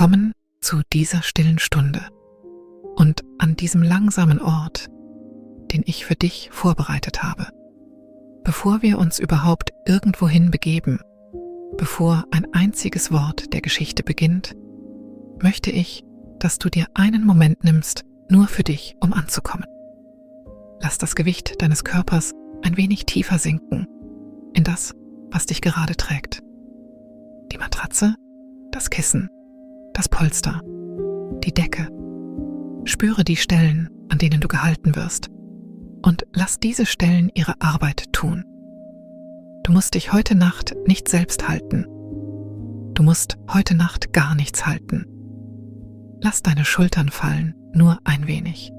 Willkommen zu dieser stillen Stunde und an diesem langsamen Ort, den ich für dich vorbereitet habe. Bevor wir uns überhaupt irgendwohin begeben, bevor ein einziges Wort der Geschichte beginnt, möchte ich, dass du dir einen Moment nimmst, nur für dich, um anzukommen. Lass das Gewicht deines Körpers ein wenig tiefer sinken in das, was dich gerade trägt. Die Matratze, das Kissen, das Polster, die Decke. Spüre die Stellen, an denen du gehalten wirst, und lass diese Stellen ihre Arbeit tun. Du musst dich heute Nacht nicht selbst halten. Du musst heute Nacht gar nichts halten. Lass deine Schultern fallen, nur ein wenig.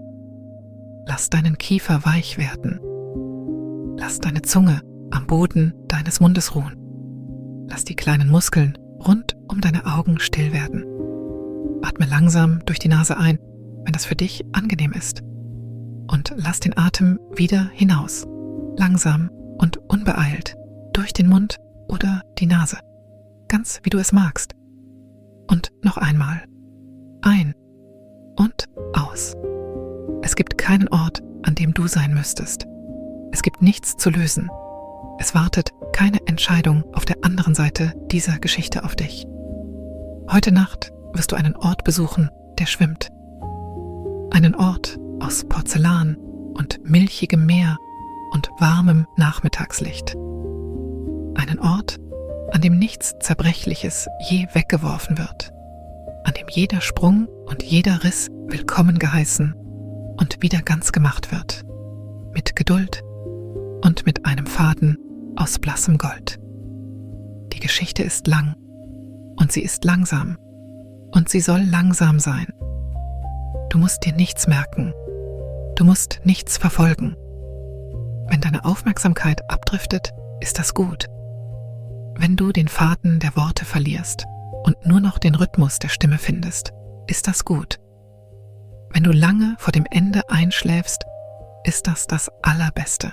Lass deinen Kiefer weich werden. Lass deine Zunge am Boden deines Mundes ruhen. Lass die kleinen Muskeln rund um deine Augen still werden. Atme langsam durch die Nase ein, wenn das für dich angenehm ist. Und lass den Atem wieder hinaus, langsam und unbeeilt, durch den Mund oder die Nase, ganz wie du es magst. Und noch einmal, ein und aus. Es gibt keinen Ort, an dem du sein müsstest. Es gibt nichts zu lösen. Es wartet keine Entscheidung auf der anderen Seite dieser Geschichte auf dich. Heute Nacht wirst du einen Ort besuchen, der schwimmt. Einen Ort aus Porzellan und milchigem Meer und warmem Nachmittagslicht. Einen Ort, an dem nichts Zerbrechliches je weggeworfen wird, an dem jeder Sprung und jeder Riss willkommen geheißen und wieder ganz gemacht wird, mit Geduld und mit einem Faden aus blassem Gold. Die Geschichte ist lang und sie ist langsam und sie soll langsam sein. Du musst dir nichts merken, du musst nichts verfolgen. Wenn deine Aufmerksamkeit abdriftet, ist das gut. Wenn du den Faden der Worte verlierst und nur noch den Rhythmus der Stimme findest, ist das gut. Wenn du lange vor dem Ende einschläfst, ist das das Allerbeste.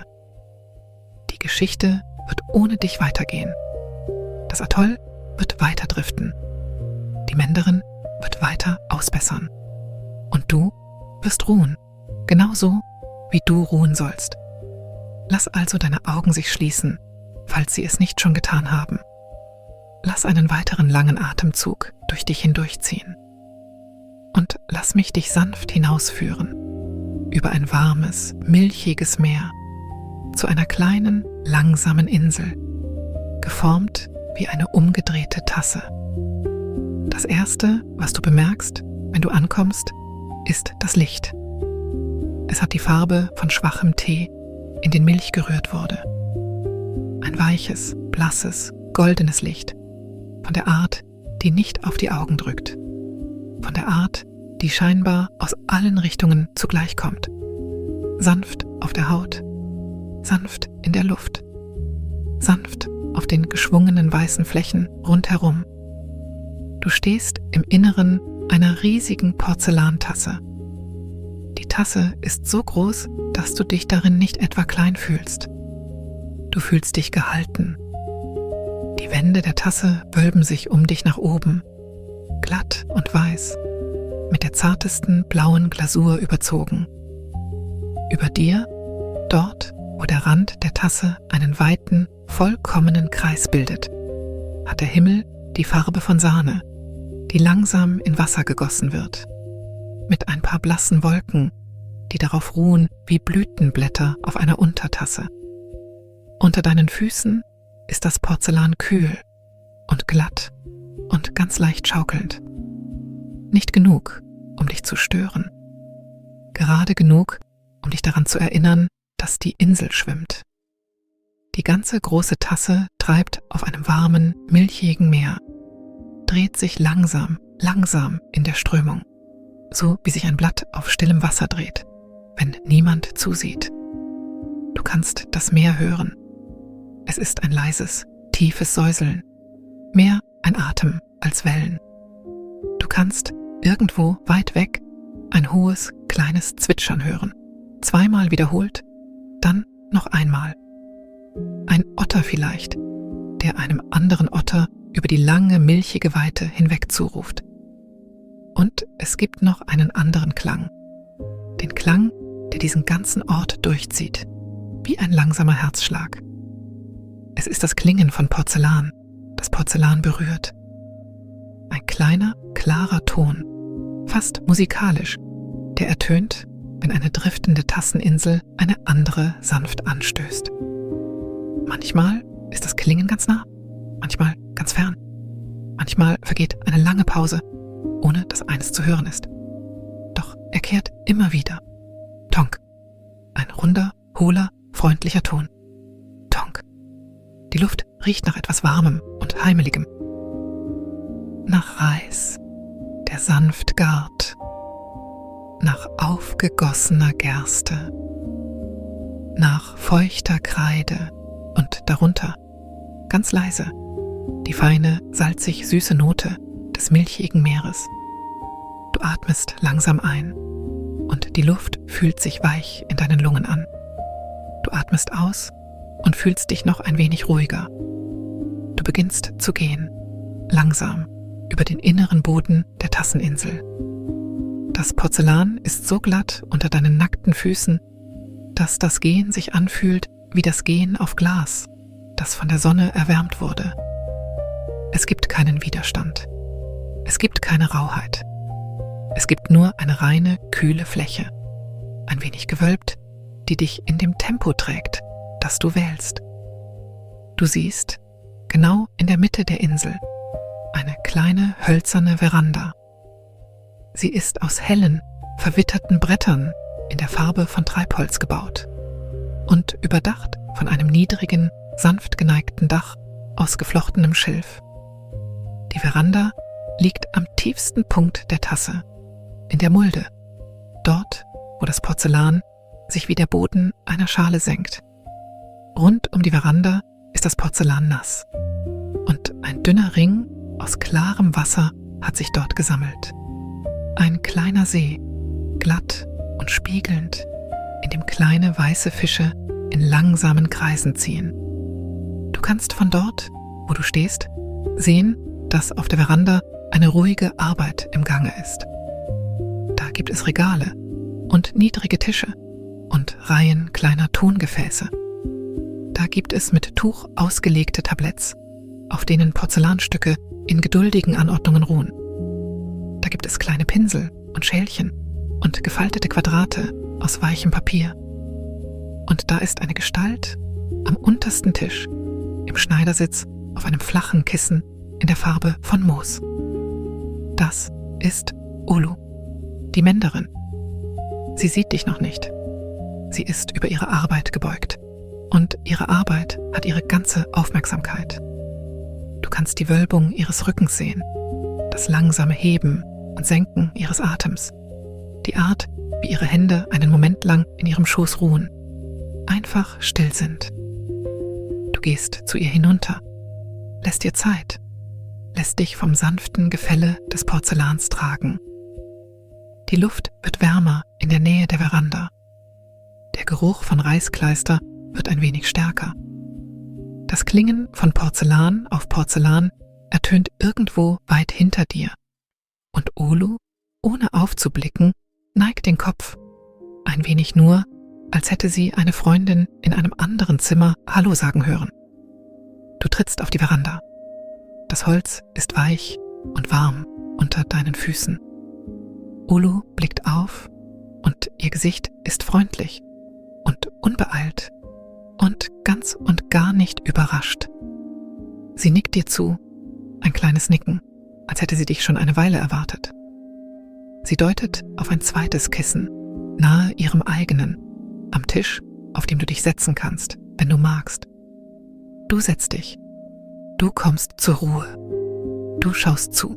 Die Geschichte wird ohne dich weitergehen. Das Atoll wird weiter driften. Die Menderin wird weiter ausbessern. Und du wirst ruhen, genauso wie du ruhen sollst. Lass also deine Augen sich schließen, falls sie es nicht schon getan haben. Lass einen weiteren langen Atemzug durch dich hindurchziehen. Und lass mich dich sanft hinausführen, über ein warmes, milchiges Meer, zu einer kleinen, langsamen Insel, geformt wie eine umgedrehte Tasse. Das Erste, was du bemerkst, wenn du ankommst, ist das Licht. Es hat die Farbe von schwachem Tee, in den Milch gerührt wurde. Ein weiches, blasses, goldenes Licht, von der Art, die nicht auf die Augen drückt, von der Art, die scheinbar aus allen Richtungen zugleich kommt. Sanft auf der Haut, sanft in der Luft, sanft auf den geschwungenen weißen Flächen rundherum. Du stehst im Inneren einer riesigen Porzellantasse. Die Tasse ist so groß, dass du dich darin nicht etwa klein fühlst. Du fühlst dich gehalten. Die Wände der Tasse wölben sich um dich nach oben, glatt und weiß, mit der zartesten blauen Glasur überzogen. Über dir, dort, wo der Rand der Tasse einen weiten, vollkommenen Kreis bildet, hat der Himmel die Farbe von Sahne, die langsam in Wasser gegossen wird, mit ein paar blassen Wolken, die darauf ruhen wie Blütenblätter auf einer Untertasse. Unter deinen Füßen ist das Porzellan kühl und glatt und ganz leicht schaukelnd. Nicht genug, um dich zu stören. Gerade genug, um dich daran zu erinnern, dass die Insel schwimmt. Die ganze große Tasse treibt auf einem warmen, milchigen Meer, dreht sich langsam, langsam in der Strömung, so wie sich ein Blatt auf stillem Wasser dreht, wenn niemand zusieht. Du kannst das Meer hören. Es ist ein leises, tiefes Säuseln, mehr ein Atem als Wellen. Du kannst irgendwo weit weg ein hohes, kleines Zwitschern hören, zweimal wiederholt, dann noch einmal. Ein Otter vielleicht, der einem anderen Otter über die lange, milchige Weite hinweg zuruft. Und es gibt noch einen anderen Klang. Den Klang, der diesen ganzen Ort durchzieht, wie ein langsamer Herzschlag. Es ist das Klingen von Porzellan, das Porzellan berührt. Ein kleiner, klarer Ton, fast musikalisch, der ertönt, wenn eine driftende Tasseninsel eine andere sanft anstößt. Manchmal ist das Klingen ganz nah, manchmal ganz fern. Manchmal vergeht eine lange Pause, ohne dass eines zu hören ist. Doch er kehrt immer wieder. Tonk. Ein runder, hohler, freundlicher Ton. Tonk. Die Luft riecht nach etwas Warmem und Heimeligem. Nach Reis, der sanft gart. Nach aufgegossener Gerste. Nach feuchter Kreide und darunter, ganz leise, die feine, salzig-süße Note des milchigen Meeres. Du atmest langsam ein und die Luft fühlt sich weich in deinen Lungen an. Du atmest aus und fühlst dich noch ein wenig ruhiger. Du beginnst zu gehen, langsam, über den inneren Boden der Tasseninsel. Das Porzellan ist so glatt unter deinen nackten Füßen, dass das Gehen sich anfühlt wie das Gehen auf Glas, das von der Sonne erwärmt wurde. Es gibt keinen Widerstand. Es gibt keine Rauheit. Es gibt nur eine reine, kühle Fläche, ein wenig gewölbt, die dich in dem Tempo trägt, das du wählst. Du siehst, genau in der Mitte der Insel, eine kleine, hölzerne Veranda. Sie ist aus hellen, verwitterten Brettern in der Farbe von Treibholz gebaut und überdacht von einem niedrigen, sanft geneigten Dach aus geflochtenem Schilf. Die Veranda liegt am tiefsten Punkt der Tasse, in der Mulde, dort, wo das Porzellan sich wie der Boden einer Schale senkt. Rund um die Veranda ist das Porzellan nass und ein dünner Ring aus klarem Wasser hat sich dort gesammelt. Ein kleiner See, glatt und spiegelnd, in dem kleine weiße Fische in langsamen Kreisen ziehen. Du kannst von dort, wo du stehst, sehen, dass auf der Veranda eine ruhige Arbeit im Gange ist. Da gibt es Regale und niedrige Tische und Reihen kleiner Tongefäße. Da gibt es mit Tuch ausgelegte Tabletts, auf denen Porzellanstücke in geduldigen Anordnungen ruhen. Da gibt es kleine Pinsel und Schälchen und gefaltete Quadrate aus weichem Papier. Und da ist eine Gestalt am untersten Tisch, im Schneidersitz auf einem flachen Kissen in der Farbe von Moos. Das ist Olu, die Menderin. Sie sieht dich noch nicht. Sie ist über ihre Arbeit gebeugt. Und ihre Arbeit hat ihre ganze Aufmerksamkeit. Du kannst die Wölbung ihres Rückens sehen, das langsame Heben und Senken ihres Atems, die Art, wie ihre Hände einen Moment lang in ihrem Schoß ruhen, einfach still sind. Du gehst zu ihr hinunter, lässt ihr Zeit, lässt dich vom sanften Gefälle des Porzellans tragen. Die Luft wird wärmer in der Nähe der Veranda. Der Geruch von Reiskleister wird ein wenig stärker. Das Klingen von Porzellan auf Porzellan ertönt irgendwo weit hinter dir. Und Olu, ohne aufzublicken, neigt den Kopf, ein wenig nur, als hätte sie eine Freundin in einem anderen Zimmer Hallo sagen hören. Du trittst auf die Veranda. Das Holz ist weich und warm unter deinen Füßen. Olu blickt auf und ihr Gesicht ist freundlich und unbeeilt und ganz und gar nicht überrascht. Sie nickt dir zu, ein kleines Nicken, als hätte sie dich schon eine Weile erwartet. Sie deutet auf ein zweites Kissen, nahe ihrem eigenen, am Tisch, auf dem du dich setzen kannst, wenn du magst. Du setzt dich. Du kommst zur Ruhe. Du schaust zu.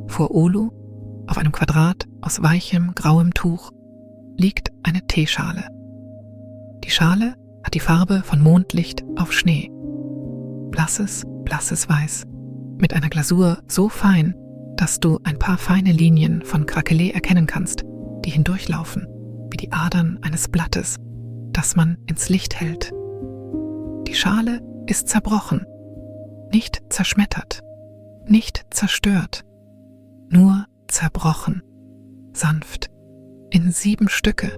Vor Olu, auf einem Quadrat aus weichem, grauem Tuch, liegt eine Teeschale. Die Schale hat die Farbe von Mondlicht auf Schnee. Blasses, blasses Weiß, mit einer Glasur so fein, dass du ein paar feine Linien von Krakelee erkennen kannst, die hindurchlaufen, wie die Adern eines Blattes, das man ins Licht hält. Die Schale ist zerbrochen, nicht zerschmettert, nicht zerstört, nur zerbrochen, sanft, in 7 Stücke,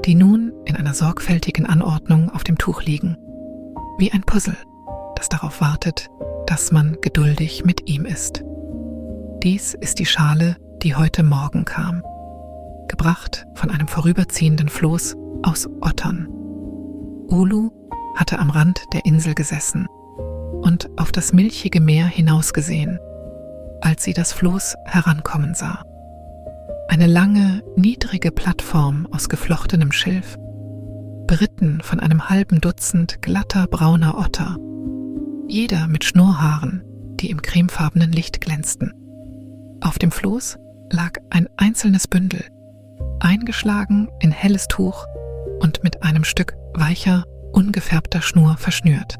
die nun in einer sorgfältigen Anordnung auf dem Tuch liegen, wie ein Puzzle, das darauf wartet, dass man geduldig mit ihm ist. Dies ist die Schale, die heute Morgen kam, gebracht von einem vorüberziehenden Floß aus Ottern. Ulu hatte am Rand der Insel gesessen und auf das milchige Meer hinausgesehen, als sie das Floß herankommen sah. Eine lange, niedrige Plattform aus geflochtenem Schilf, beritten von einem halben Dutzend glatter brauner Otter, jeder mit Schnurrhaaren, die im cremefarbenen Licht glänzten. Auf dem Floß lag ein einzelnes Bündel, eingeschlagen in helles Tuch und mit einem Stück weicher, ungefärbter Schnur verschnürt.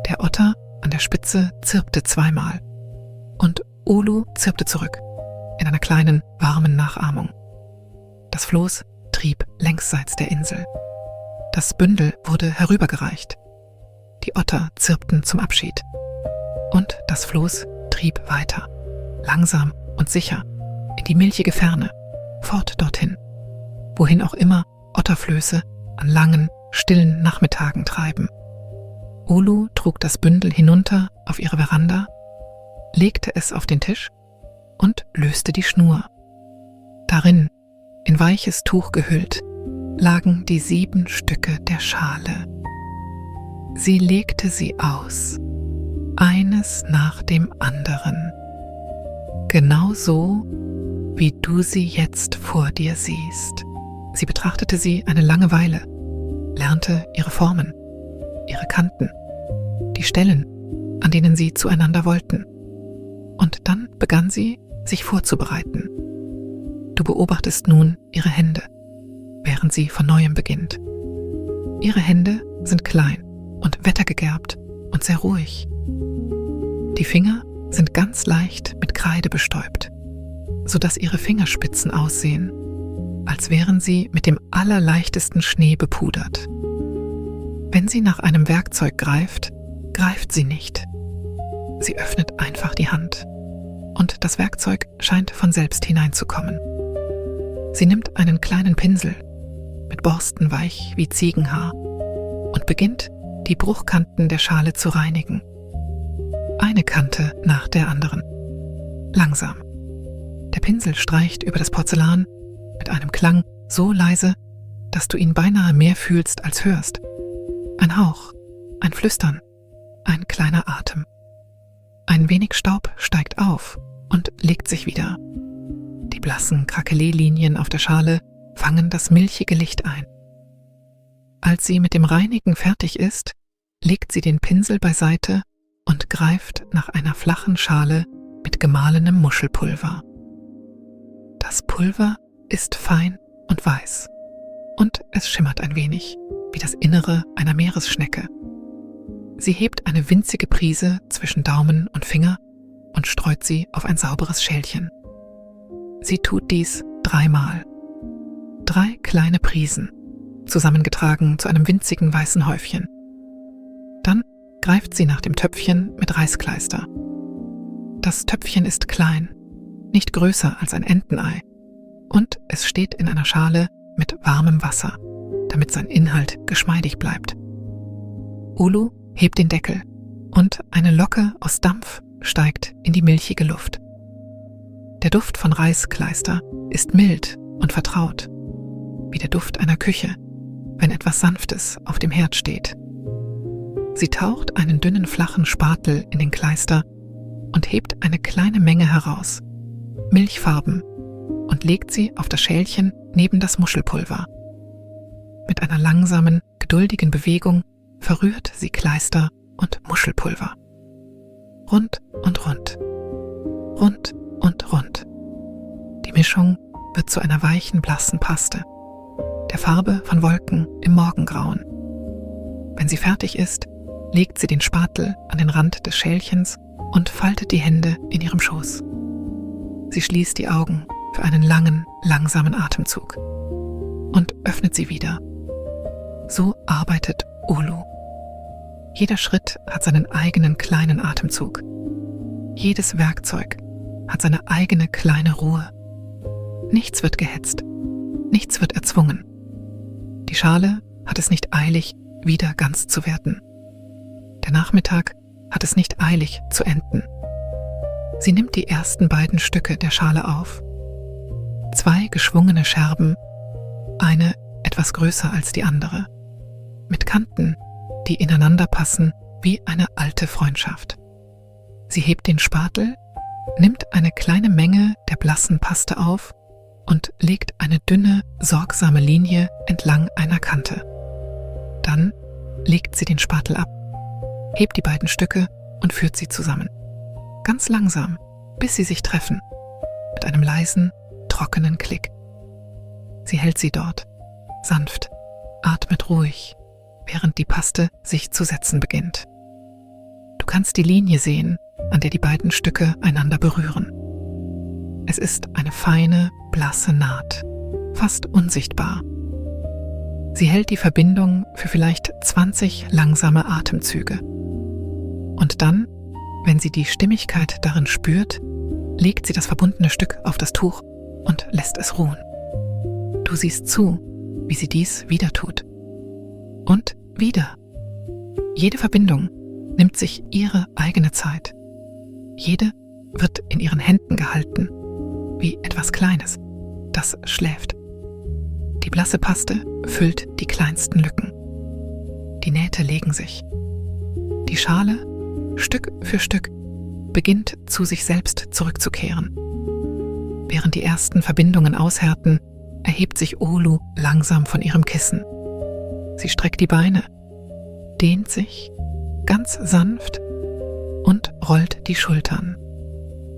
Der Otter an der Spitze zirpte zweimal und Ulu zirpte zurück, in einer kleinen, warmen Nachahmung. Das Floß trieb längsseits der Insel. Das Bündel wurde herübergereicht. Die Otter zirpten zum Abschied. Und das Floß trieb weiter, langsam und sicher, in die milchige Ferne, fort dorthin, wohin auch immer Otterflöße an langen, stillen Nachmittagen treiben. Ulu trug das Bündel hinunter auf ihre Veranda, legte es auf den Tisch und löste die Schnur. Darin, in weiches Tuch gehüllt, lagen die 7 Stücke der Schale. Sie legte sie aus, eines nach dem anderen, genau so, wie du sie jetzt vor dir siehst. Sie betrachtete sie eine lange Weile, lernte ihre Formen, ihre Kanten, die Stellen, an denen sie zueinander wollten. Und dann begann sie, sich vorzubereiten. Du beobachtest nun ihre Hände, während sie von neuem beginnt. Ihre Hände sind klein und wettergegerbt und sehr ruhig. Die Finger sind ganz leicht mit Kreide bestäubt, sodass ihre Fingerspitzen aussehen, als wären sie mit dem allerleichtesten Schnee bepudert. Wenn sie nach einem Werkzeug greift, greift sie nicht. Sie öffnet einfach die Hand und das Werkzeug scheint von selbst hineinzukommen. Sie nimmt einen kleinen Pinsel, mit Borsten weich wie Ziegenhaar, und beginnt, die Bruchkanten der Schale zu reinigen. Eine Kante nach der anderen. Langsam. Der Pinsel streicht über das Porzellan mit einem Klang so leise, dass du ihn beinahe mehr fühlst als hörst. Ein Hauch, ein Flüstern, ein kleiner Atem. Ein wenig Staub steigt auf und legt sich wieder. Die blassen Krakelee-Linien auf der Schale fangen das milchige Licht ein. Als sie mit dem Reinigen fertig ist, legt sie den Pinsel beiseite und greift nach einer flachen Schale mit gemahlenem Muschelpulver. Das Pulver ist fein und weiß und es schimmert ein wenig, wie das Innere einer Meeresschnecke. Sie hebt eine winzige Prise zwischen Daumen und Finger und streut sie auf ein sauberes Schälchen. Sie tut dies 3-mal. 3 kleine Prisen, zusammengetragen zu einem winzigen weißen Häufchen. Dann greift sie nach dem Töpfchen mit Reiskleister. Das Töpfchen ist klein, nicht größer als ein Entenei, und es steht in einer Schale mit warmem Wasser, damit sein Inhalt geschmeidig bleibt. Ulu hebt den Deckel und eine Locke aus Dampf steigt in die milchige Luft. Der Duft von Reiskleister ist mild und vertraut, wie der Duft einer Küche, wenn etwas Sanftes auf dem Herd steht. Sie taucht einen dünnen flachen Spatel in den Kleister und hebt eine kleine Menge heraus, milchfarben, und legt sie auf das Schälchen neben das Muschelpulver. Mit einer langsamen, geduldigen Bewegung verrührt sie Kleister und Muschelpulver. Rund und rund, rund und rund. Die Mischung wird zu einer weichen, blassen Paste, der Farbe von Wolken im Morgengrauen. Wenn sie fertig ist, legt sie den Spatel an den Rand des Schälchens und faltet die Hände in ihrem Schoß. Sie schließt die Augen für einen langen, langsamen Atemzug und öffnet sie wieder. So arbeitet Ulu. Jeder Schritt hat seinen eigenen kleinen Atemzug. Jedes Werkzeug hat seine eigene kleine Ruhe. Nichts wird gehetzt, nichts wird erzwungen. Die Schale hat es nicht eilig, wieder ganz zu werden. Der Nachmittag hat es nicht eilig zu enden. Sie nimmt die ersten beiden Stücke der Schale auf. 2 geschwungene Scherben, eine etwas größer als die andere, mit Kanten, die ineinander passen wie eine alte Freundschaft. Sie hebt den Spatel, nimmt eine kleine Menge der blassen Paste auf und legt eine dünne, sorgsame Linie entlang einer Kante. Dann legt sie den Spatel ab, hebt die beiden Stücke und führt sie zusammen. Ganz langsam, bis sie sich treffen, mit einem leisen, trockenen Klick. Sie hält sie dort, sanft, atmet ruhig, während die Paste sich zu setzen beginnt. Du kannst die Linie sehen, an der die beiden Stücke einander berühren. Es ist eine feine, blasse Naht, fast unsichtbar. Sie hält die Verbindung für vielleicht 20 langsame Atemzüge. Und dann, wenn sie die Stimmigkeit darin spürt, legt sie das verbundene Stück auf das Tuch und lässt es ruhen. Du siehst zu, wie sie dies wieder tut. Und wieder. Jede Verbindung nimmt sich ihre eigene Zeit. Jede wird in ihren Händen gehalten, wie etwas Kleines, das schläft. Die blasse Paste füllt die kleinsten Lücken. Die Nähte legen sich. Die Schale, Stück für Stück, beginnt zu sich selbst zurückzukehren. Während die ersten Verbindungen aushärten, erhebt sich Olu langsam von ihrem Kissen. Sie streckt die Beine, dehnt sich ganz sanft und rollt die Schultern.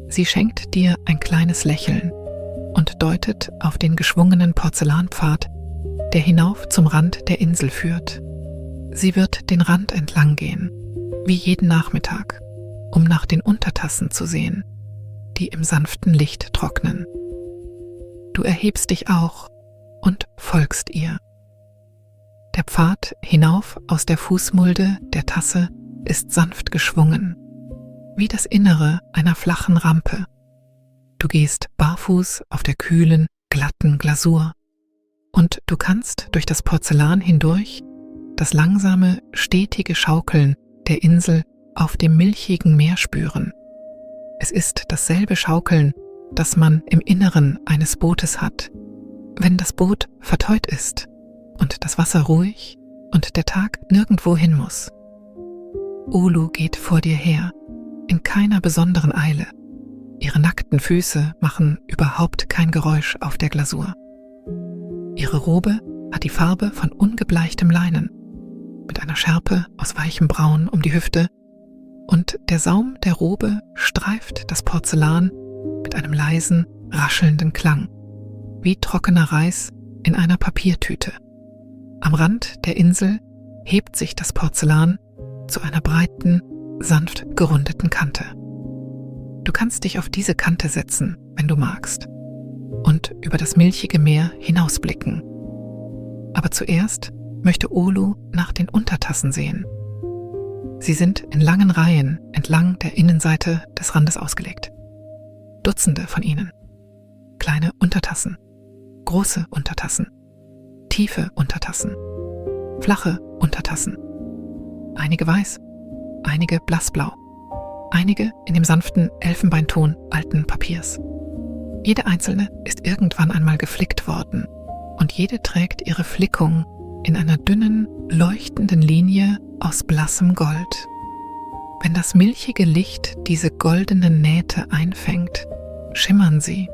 Sie schenkt dir ein kleines Lächeln und deutet auf den geschwungenen Porzellanpfad, der hinauf zum Rand der Insel führt. Sie wird den Rand entlang gehen, wie jeden Nachmittag, um nach den Untertassen zu sehen, die im sanften Licht trocknen. Du erhebst dich auch und folgst ihr. Der Pfad hinauf aus der Fußmulde der Tasse ist sanft geschwungen, wie das Innere einer flachen Rampe. Du gehst barfuß auf der kühlen, glatten Glasur und du kannst durch das Porzellan hindurch das langsame, stetige Schaukeln der Insel auf dem milchigen Meer spüren. Es ist dasselbe Schaukeln, das man im Inneren eines Bootes hat, wenn das Boot verteut ist und das Wasser ruhig und der Tag nirgendwo hin muss. Olu geht vor dir her, in keiner besonderen Eile. Ihre nackten Füße machen überhaupt kein Geräusch auf der Glasur. Ihre Robe hat die Farbe von ungebleichtem Leinen, mit einer Schärpe aus weichem Braun um die Hüfte, und der Saum der Robe streift das Porzellan mit einem leisen, raschelnden Klang, wie trockener Reis in einer Papiertüte. Am Rand der Insel hebt sich das Porzellan zu einer breiten, sanft gerundeten Kante. Du kannst dich auf diese Kante setzen, wenn du magst, und über das milchige Meer hinausblicken. Aber zuerst möchte Olu nach den Untertassen sehen. Sie sind in langen Reihen entlang der Innenseite des Randes ausgelegt. Dutzende von ihnen. Kleine Untertassen, große Untertassen, tiefe Untertassen, flache Untertassen. Einige weiß, einige blassblau, einige in dem sanften Elfenbeinton alten Papiers. Jede einzelne ist irgendwann einmal geflickt worden und jede trägt ihre Flickung in einer dünnen, leuchtenden Linie aus blassem Gold. Wenn das milchige Licht diese goldenen Nähte einfängt, schimmern sie,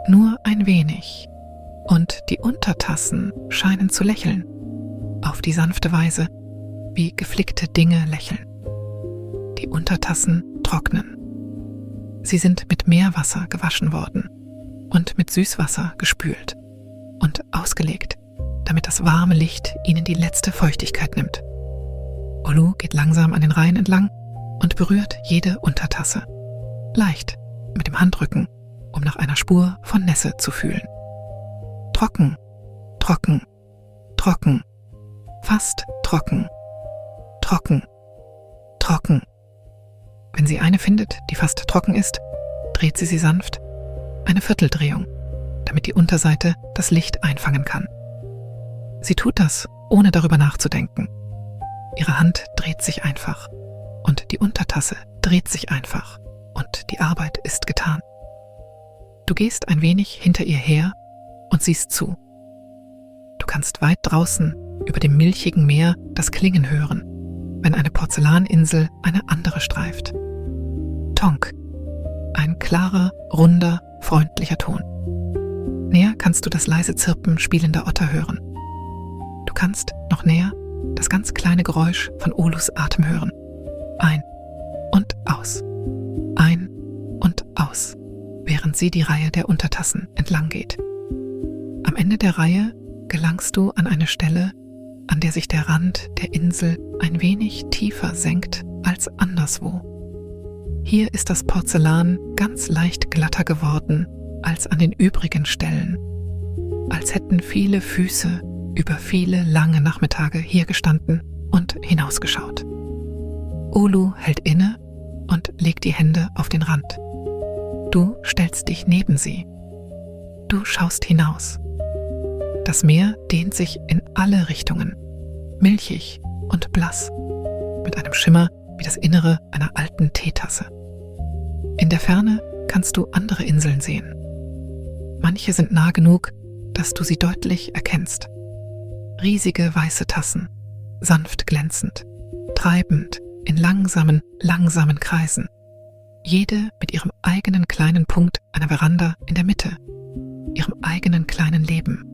nur ein wenig, und die Untertassen scheinen zu lächeln, auf die sanfte Weise, wie geflickte Dinge lächeln. Die Untertassen trocknen. Sie sind mit Meerwasser gewaschen worden und mit Süßwasser gespült und ausgelegt, damit das warme Licht ihnen die letzte Feuchtigkeit nimmt. Olu geht langsam an den Reihen entlang und berührt jede Untertasse, leicht, mit dem Handrücken, um nach einer Spur von Nässe zu fühlen. Trocken, trocken, trocken, fast trocken, trocken, trocken. Wenn sie eine findet, die fast trocken ist, dreht sie sanft eine Vierteldrehung, damit die Unterseite das Licht einfangen kann. Sie tut das, ohne darüber nachzudenken. Ihre Hand dreht sich einfach und die Untertasse dreht sich einfach und die Arbeit ist getan. Du gehst ein wenig hinter ihr her und siehst zu. Du kannst weit draußen über dem milchigen Meer das Klingen hören, wenn eine Porzellaninsel eine andere streift. Tonk, ein klarer, runder, freundlicher Ton. Näher kannst du das leise Zirpen spielender Otter hören. Du kannst noch näher das ganz kleine Geräusch von Olus Atem hören. Ein und aus, ein und aus, während sie die Reihe der Untertassen entlang geht. Am Ende der Reihe gelangst du an eine Stelle, an der sich der Rand der Insel ein wenig tiefer senkt als anderswo. Hier ist das Porzellan ganz leicht glatter geworden als an den übrigen Stellen, als hätten viele Füße über viele lange Nachmittage hier gestanden und hinausgeschaut. Olu hält inne und legt die Hände auf den Rand. Du stellst dich neben sie. Du schaust hinaus. Das Meer dehnt sich in alle Richtungen, milchig und blass, mit einem Schimmer wie das Innere einer alten Teetasse. In der Ferne kannst du andere Inseln sehen. Manche sind nah genug, dass du sie deutlich erkennst. Riesige weiße Tassen, sanft glänzend, treibend in langsamen Kreisen. Jede mit ihrem eigenen kleinen Punkt einer Veranda in der Mitte, ihrem eigenen kleinen Leben.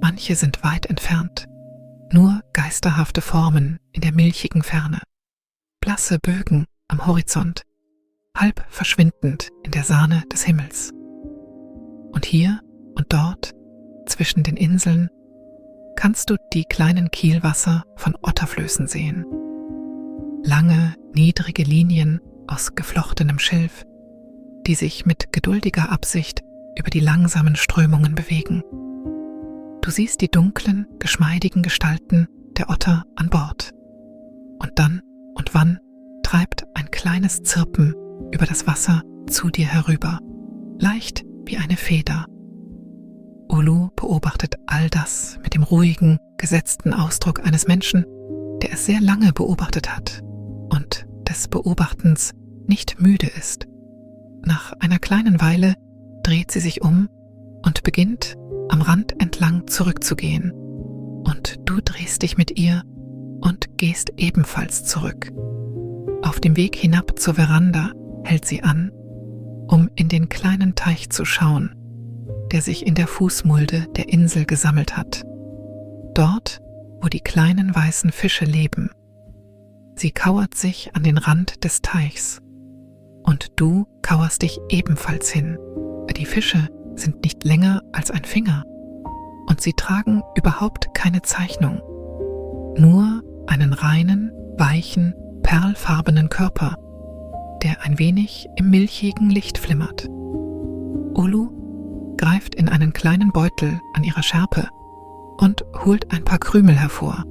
Manche sind weit entfernt, nur geisterhafte Formen in der milchigen Ferne, blasse Bögen am Horizont, halb verschwindend in der Sahne des Himmels. Und hier und dort, zwischen den Inseln, kannst du die kleinen Kielwasser von Otterflößen sehen. Lange, niedrige Linien aus geflochtenem Schilf, die sich mit geduldiger Absicht über die langsamen Strömungen bewegen. Du siehst die dunklen, geschmeidigen Gestalten der Otter an Bord. Und dann und wann treibt ein kleines Zirpen über das Wasser zu dir herüber, leicht wie eine Feder. Olu beobachtet all das mit dem ruhigen, gesetzten Ausdruck eines Menschen, der es sehr lange beobachtet hat und des Beobachtens nicht müde ist. Nach einer kleinen Weile dreht sie sich um und beginnt, am Rand entlang zurückzugehen. Und du drehst dich mit ihr und gehst ebenfalls zurück. Auf dem Weg hinab zur Veranda hält sie an, um in den kleinen Teich zu schauen, der sich in der Fußmulde der Insel gesammelt hat. Dort, wo die kleinen weißen Fische leben. Sie kauert sich an den Rand des Teichs. Und du kauerst dich ebenfalls hin. Die Fische sind nicht länger als ein Finger. Und sie tragen überhaupt keine Zeichnung. Nur einen reinen, weichen, perlfarbenen Körper, der ein wenig im milchigen Licht flimmert. Olu greift in einen kleinen Beutel an ihrer Schärpe und holt ein paar Krümel hervor,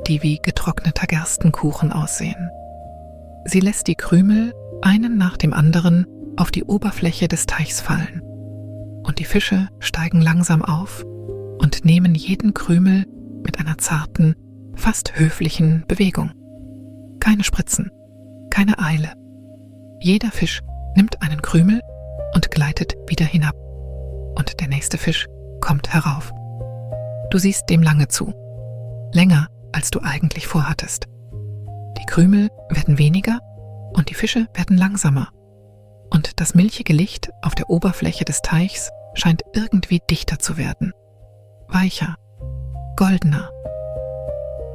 die wie getrockneter Gerstenkuchen aussehen. Sie lässt die Krümel einen nach dem anderen auf die Oberfläche des Teichs fallen. Und die Fische steigen langsam auf und nehmen jeden Krümel mit einer zarten, fast höflichen Bewegung. Keine Spritzen, keine Eile. Jeder Fisch nimmt einen Krümel und gleitet wieder hinab. Und der nächste Fisch kommt herauf. Du siehst dem lange zu. Länger, als du eigentlich vorhattest. Die Krümel werden weniger und die Fische werden langsamer. Und das milchige Licht auf der Oberfläche des Teichs scheint irgendwie dichter zu werden. Weicher, goldener.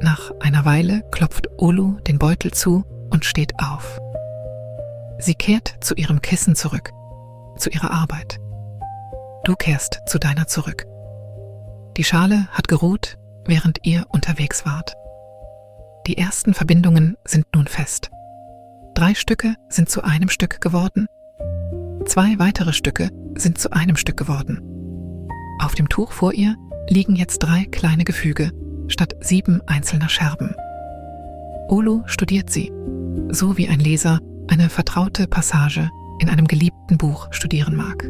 Nach einer Weile klopft Olu den Beutel zu und steht auf. Sie kehrt zu ihrem Kissen zurück, zu ihrer Arbeit. Du kehrst zu deiner zurück. Die Schale hat geruht, während ihr unterwegs wart. Die ersten Verbindungen sind nun fest. 3 Stücke sind zu einem Stück geworden. 2 weitere Stücke sind zu einem Stück geworden. Auf dem Tuch vor ihr liegen jetzt 3 kleine Gefüge statt 7 einzelner Scherben. Olu studiert sie, so wie ein Leser eine vertraute Passage in einem geliebten Buch studieren mag.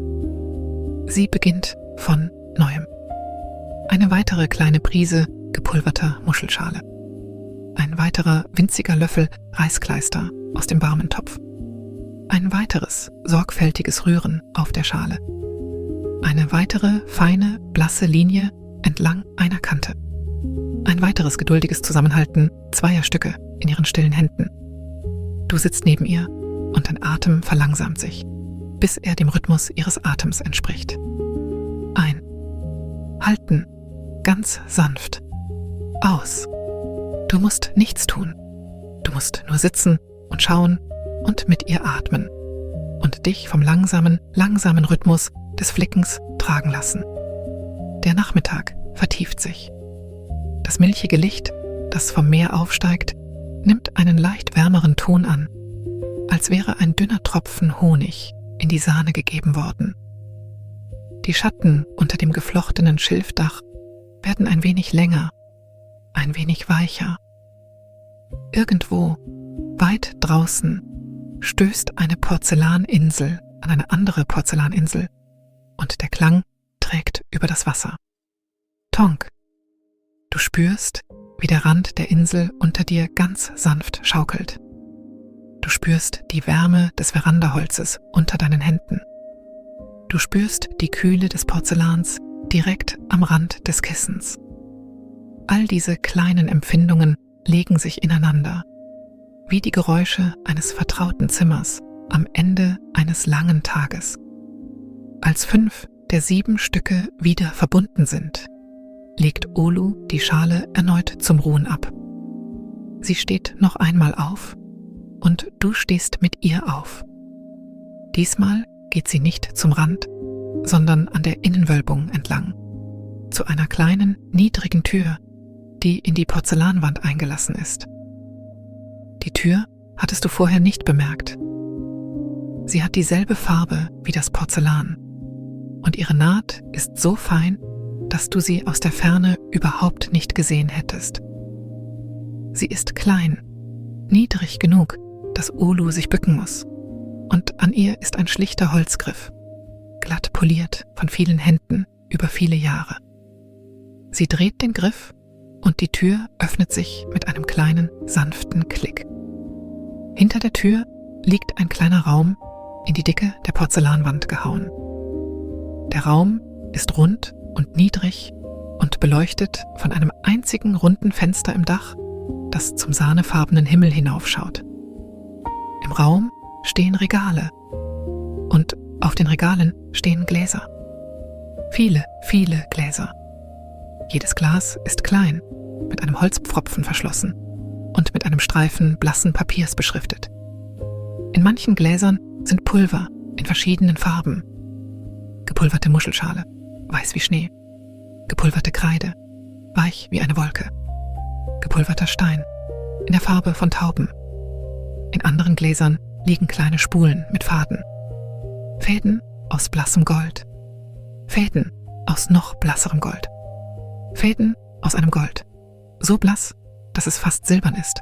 Sie beginnt von Neuem. Eine weitere kleine Prise gepulverter Muschelschale. Ein weiterer winziger Löffel Reiskleister aus dem warmen Topf. Ein weiteres sorgfältiges Rühren auf der Schale. Eine weitere feine, blasse Linie entlang einer Kante. Ein weiteres geduldiges Zusammenhalten zweier Stücke in ihren stillen Händen. Du sitzt neben ihr und dein Atem verlangsamt sich, bis er dem Rhythmus ihres Atems entspricht. Ein. Halten. Ganz sanft. Aus. Du musst nichts tun. Du musst nur sitzen und schauen und mit ihr atmen und dich vom langsamen Rhythmus des Flickens tragen lassen. Der Nachmittag vertieft sich. Das milchige Licht, das vom Meer aufsteigt, nimmt einen leicht wärmeren Ton an, als wäre ein dünner Tropfen Honig in die Sahne gegeben worden. Die Schatten unter dem geflochtenen Schilfdach werden ein wenig länger, ein wenig weicher. Irgendwo, weit draußen, stößt eine Porzellaninsel an eine andere Porzellaninsel und der Klang trägt über das Wasser. Tonk. Du spürst, wie der Rand der Insel unter dir ganz sanft schaukelt. Du spürst die Wärme des Verandaholzes unter deinen Händen. Du spürst die Kühle des Porzellans direkt am Rand des Kissens. All diese kleinen Empfindungen legen sich ineinander, wie die Geräusche eines vertrauten Zimmers am Ende eines langen Tages. Als 5 der 7 Stücke wieder verbunden sind, legt Olu die Schale erneut zum Ruhen ab. Sie steht noch einmal auf und du stehst mit ihr auf. Diesmal geht sie nicht zum Rand, sondern an der Innenwölbung entlang, zu einer kleinen, niedrigen Tür, die in die Porzellanwand eingelassen ist. Die Tür hattest du vorher nicht bemerkt. Sie hat dieselbe Farbe wie das Porzellan und ihre Naht ist so fein, dass du sie aus der Ferne überhaupt nicht gesehen hättest. Sie ist klein, niedrig genug, dass Olu sich bücken muss, und an ihr ist ein schlichter Holzgriff, glatt poliert von vielen Händen über viele Jahre. Sie dreht den Griff und die Tür öffnet sich mit einem kleinen, sanften Klick. Hinter der Tür liegt ein kleiner Raum in die Dicke der Porzellanwand gehauen. Der Raum ist rund und niedrig und beleuchtet von einem einzigen runden Fenster im Dach, das zum sahnefarbenen Himmel hinaufschaut. Im Raum stehen Regale und auf den Regalen stehen Gläser. Viele, viele Gläser. Jedes Glas ist klein, mit einem Holzpfropfen verschlossen und mit einem Streifen blassen Papiers beschriftet. In manchen Gläsern sind Pulver in verschiedenen Farben. Gepulverte Muschelschale, weiß wie Schnee. Gepulverte Kreide, weich wie eine Wolke. Gepulverter Stein, in der Farbe von Tauben. In anderen Gläsern liegen kleine Spulen mit Faden. Fäden aus blassem Gold. Fäden aus noch blasserem Gold. Fäden aus einem Gold, so blass, dass es fast silbern ist.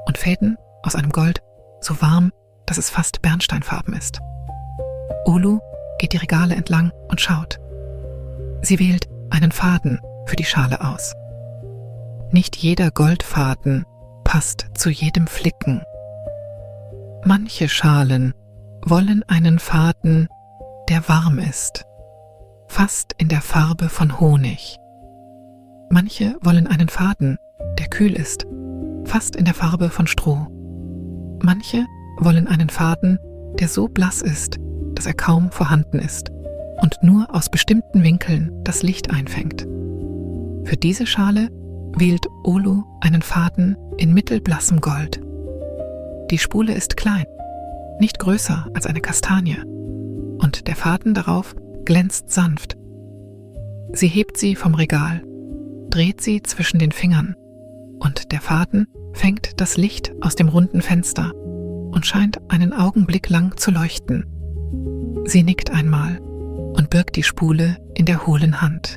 Und Fäden aus einem Gold, so warm, dass es fast bernsteinfarben ist. Olu geht die Regale entlang und schaut. Sie wählt einen Faden für die Schale aus. Nicht jeder Goldfaden passt zu jedem Flicken. Manche Schalen wollen einen Faden, der warm ist, fast in der Farbe von Honig. Manche wollen einen Faden, der kühl ist, fast in der Farbe von Stroh. Manche wollen einen Faden, der so blass ist, dass er kaum vorhanden ist und nur aus bestimmten Winkeln das Licht einfängt. Für diese Schale wählt Olu einen Faden in mittelblassem Gold. Die Spule ist klein, nicht größer als eine Kastanie, und der Faden darauf glänzt sanft. Sie hebt sie vom Regal, dreht sie zwischen den Fingern, und der Faden fängt das Licht aus dem runden Fenster und scheint einen Augenblick lang zu leuchten. Sie nickt einmal und birgt die Spule in der hohlen Hand.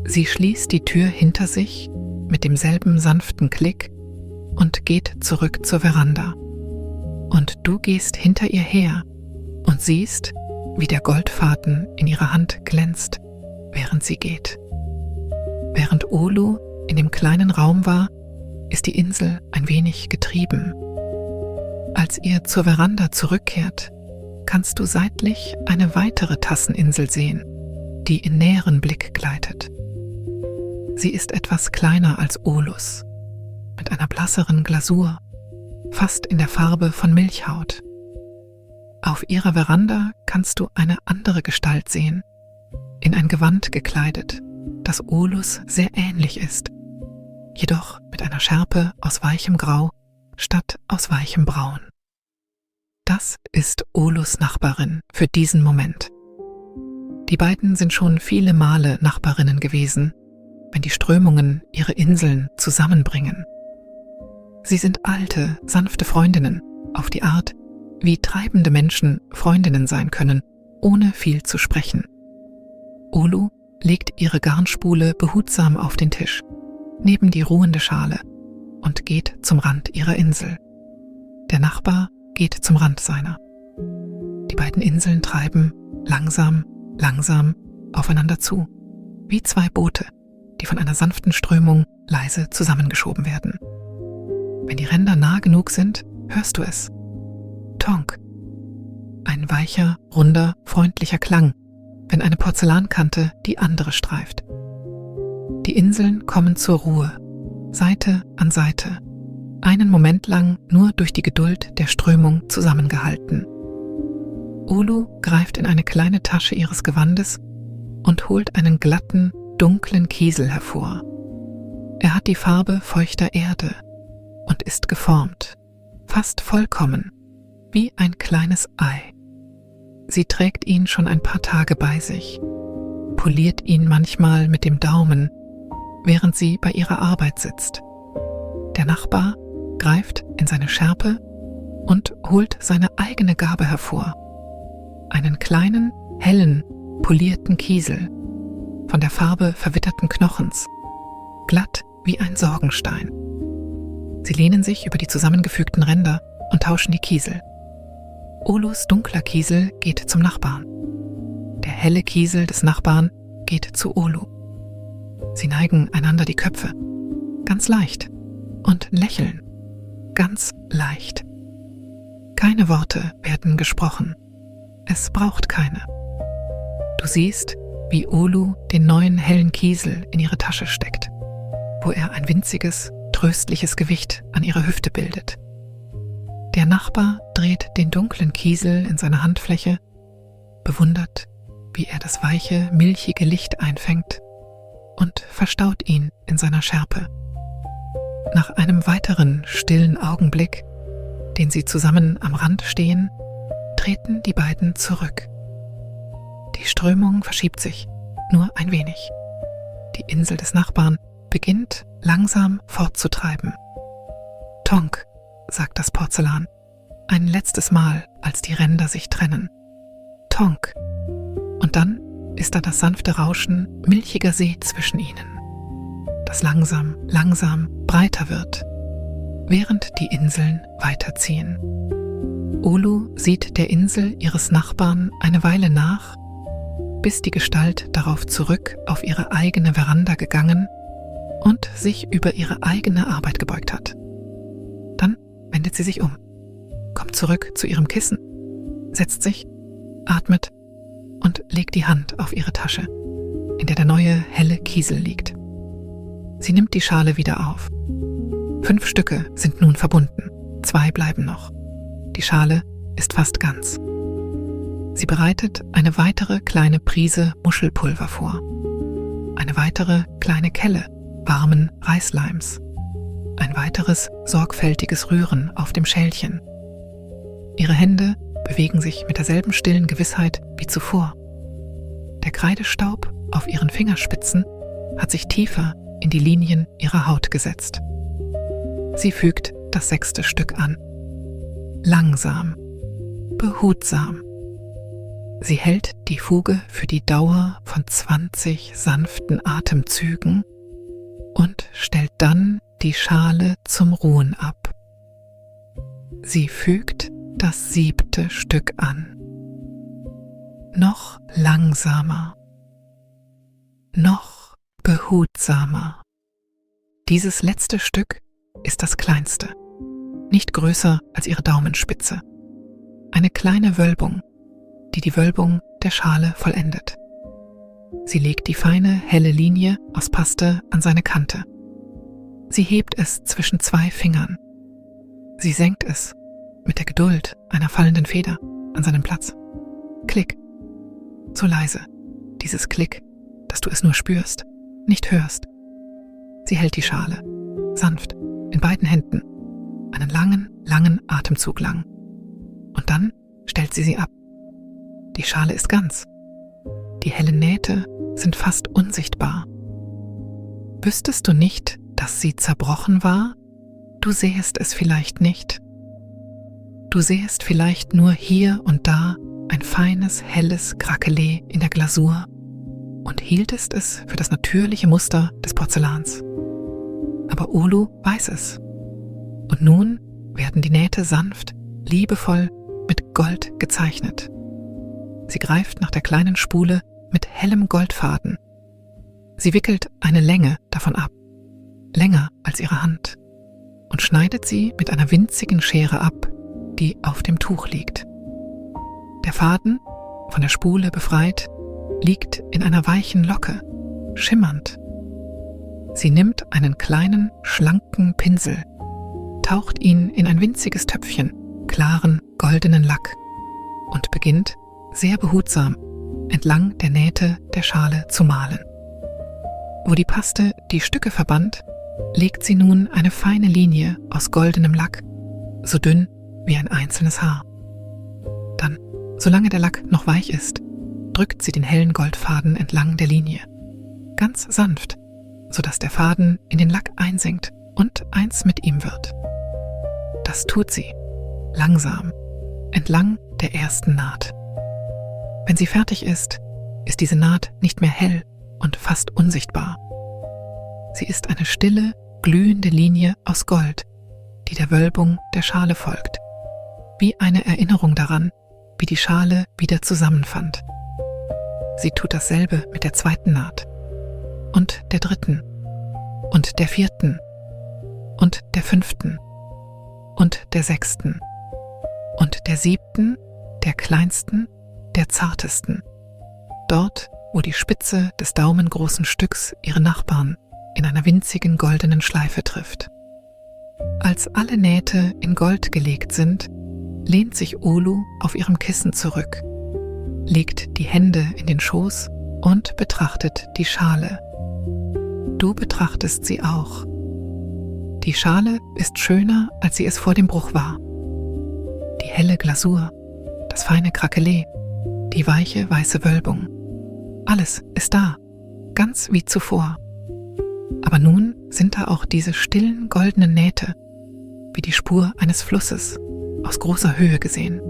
Sie schließt die Tür hinter sich mit demselben sanften Klick und geht zurück zur Veranda. Und du gehst hinter ihr her und siehst, wie der Goldfaden in ihrer Hand glänzt, während sie geht. Während Olu in dem kleinen Raum war, ist die Insel ein wenig getrieben. Als ihr zur Veranda zurückkehrt, kannst du seitlich eine weitere Tasseninsel sehen, die in näheren Blick gleitet. Sie ist etwas kleiner als Olus, mit einer blasseren Glasur, fast in der Farbe von Milchhaut. Auf ihrer Veranda kannst du eine andere Gestalt sehen, in ein Gewand gekleidet, das Olus sehr ähnlich ist, jedoch mit einer Schärpe aus weichem Grau statt aus weichem Braun. Das ist Olus Nachbarin für diesen Moment. Die beiden sind schon viele Male Nachbarinnen gewesen, wenn die Strömungen ihre Inseln zusammenbringen. Sie sind alte, sanfte Freundinnen, auf die Art, wie treibende Menschen Freundinnen sein können, ohne viel zu sprechen. Olu legt ihre Garnspule behutsam auf den Tisch, neben die ruhende Schale, und geht zum Rand ihrer Insel. Der Nachbar geht zum Rand seiner. Die beiden Inseln treiben langsam, langsam aufeinander zu, wie zwei Boote, die von einer sanften Strömung leise zusammengeschoben werden. Wenn die Ränder nah genug sind, hörst du es. Tonk. Ein weicher, runder, freundlicher Klang, wenn eine Porzellankante die andere streift. Die Inseln kommen zur Ruhe, Seite an Seite, einen Moment lang nur durch die Geduld der Strömung zusammengehalten. Olu greift in eine kleine Tasche ihres Gewandes und holt einen glatten, dunklen Kiesel hervor. Er hat die Farbe feuchter Erde und ist geformt, fast vollkommen, wie ein kleines Ei. Sie trägt ihn schon ein paar Tage bei sich, poliert ihn manchmal mit dem Daumen, während sie bei ihrer Arbeit sitzt. Der Nachbar greift in seine Schärpe und holt seine eigene Gabe hervor. Einen kleinen, hellen, polierten Kiesel, von der Farbe verwitterten Knochens, glatt wie ein Sorgenstein. Sie lehnen sich über die zusammengefügten Ränder und tauschen die Kiesel. Olus dunkler Kiesel geht zum Nachbarn. Der helle Kiesel des Nachbarn geht zu Olu. Sie neigen einander die Köpfe, ganz leicht, und lächeln, ganz leicht. Keine Worte werden gesprochen. Es braucht keine. Du siehst, wie Olu den neuen hellen Kiesel in ihre Tasche steckt, wo er ein winziges, tröstliches Gewicht an ihrer Hüfte bildet. Der Nachbar dreht den dunklen Kiesel in seine Handfläche, bewundert, wie er das weiche, milchige Licht einfängt und verstaut ihn in seiner Schärpe. Nach einem weiteren stillen Augenblick, den sie zusammen am Rand stehen, treten die beiden zurück. Die Strömung verschiebt sich, nur ein wenig. Die Insel des Nachbarn beginnt langsam fortzutreiben. Tonk, sagt das Porzellan, ein letztes Mal, als die Ränder sich trennen. Tonk. Und dann ist da das sanfte Rauschen milchiger See zwischen ihnen, das langsam, langsam breiter wird, während die Inseln weiterziehen. Olu sieht der Insel ihres Nachbarn eine Weile nach, bis die Gestalt darauf zurück auf ihre eigene Veranda gegangen und sich über ihre eigene Arbeit gebeugt hat. Dann wendet sie sich um, kommt zurück zu ihrem Kissen, setzt sich, atmet und legt die Hand auf ihre Tasche, in der neue, helle Kiesel liegt. Sie nimmt die Schale wieder auf. 5 Stücke sind nun verbunden, 2 bleiben noch. Die Schale ist fast ganz. Sie bereitet eine weitere kleine Prise Muschelpulver vor. Eine weitere kleine Kelle warmen Reisleims. Ein weiteres sorgfältiges Rühren auf dem Schälchen. Ihre Hände bewegen sich mit derselben stillen Gewissheit wie zuvor. Der Kreidestaub auf ihren Fingerspitzen hat sich tiefer in die Linien ihrer Haut gesetzt. Sie fügt das 6. Stück an. Langsam, behutsam. Sie hält die Fuge für die Dauer von 20 sanften Atemzügen und stellt dann die Schale zum Ruhen ab. Sie fügt das 7. Stück an. noch langsamer, noch behutsamer. Dieses letzte Stück ist das kleinste, nicht größer als ihre Daumenspitze. Eine kleine Wölbung, die die Wölbung der Schale vollendet. Sie legt die feine, helle Linie aus Paste an seine Kante. Sie hebt es zwischen 2 Fingern. Sie senkt es mit der Geduld einer fallenden Feder an seinen Platz. Klick. So leise, dieses Klick, dass du es nur spürst, nicht hörst. Sie hält die Schale, sanft, in beiden Händen, einen langen, langen Atemzug lang. Und dann stellt sie ab. Die Schale ist ganz. Die hellen Nähte sind fast unsichtbar. Wüsstest du nicht, dass sie zerbrochen war? Du sähest es vielleicht nicht. Du sähest vielleicht nur hier und da ein feines, helles Krakelé in der Glasur und hieltest es für das natürliche Muster des Porzellans. Aber Olu weiß es. Und nun werden die Nähte sanft, liebevoll mit Gold gezeichnet. Sie greift nach der kleinen Spule mit hellem Goldfaden. Sie wickelt eine Länge davon ab, länger als ihre Hand, und schneidet sie mit einer winzigen Schere ab, die auf dem Tuch liegt. Der Faden, von der Spule befreit, liegt in einer weichen Locke, schimmernd. Sie nimmt einen kleinen, schlanken Pinsel, taucht ihn in ein winziges Töpfchen, klaren, goldenen Lack und beginnt, sehr behutsam, entlang der Nähte der Schale zu malen. Wo die Paste die Stücke verband, legt sie nun eine feine Linie aus goldenem Lack, so dünn wie ein einzelnes Haar. Dann, solange der Lack noch weich ist, drückt sie den hellen Goldfaden entlang der Linie, ganz sanft, sodass der Faden in den Lack einsinkt und eins mit ihm wird. Das tut sie, langsam, entlang der ersten Naht. Wenn sie fertig ist diese Naht nicht mehr hell und fast unsichtbar. Sie ist eine stille, glühende Linie aus Gold, die der Wölbung der Schale folgt, wie eine Erinnerung daran, wie die Schale wieder zusammenfand. Sie tut dasselbe mit der zweiten Naht und der dritten und der vierten und der fünften und der sechsten und der siebten, der kleinsten, der zartesten, dort, wo die Spitze des daumengroßen Stücks ihre Nachbarn in einer winzigen goldenen Schleife trifft. Als alle Nähte in Gold gelegt sind, lehnt sich Olu auf ihrem Kissen zurück, legt die Hände in den Schoß und betrachtet die Schale. Du betrachtest sie auch. Die Schale ist schöner, als sie es vor dem Bruch war. Die helle Glasur, das feine Krakelé, die weiche weiße Wölbung. Alles ist da, ganz wie zuvor. Aber nun sind da auch diese stillen goldenen Nähte, wie die Spur eines Flusses, aus großer Höhe gesehen,